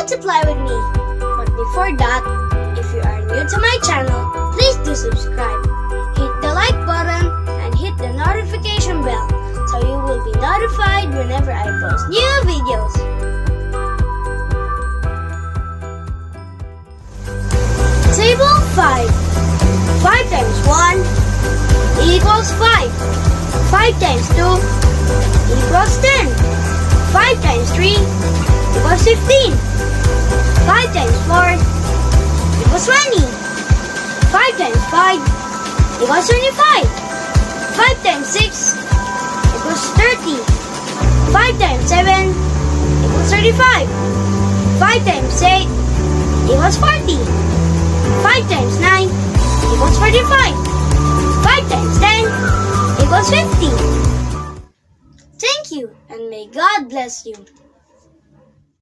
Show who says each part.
Speaker 1: multiply with me. But before that, if you are new to my channel, please do subscribe. Hit the like button and hit the notification bell so you will be notified whenever I post new videos. Table 5. 5 times 1 equals 5. 5 times 2 equals 10. 5 times 3 equals 15. 5 times 4 equals 20. 5 times 5 equals 25. 5 times 6 equals 30. 5 times 7 equals 35. 5 times 8 equals 40. 5 times 9 equals 45. 5 times 10 equals 50. Thank you, and may God bless you.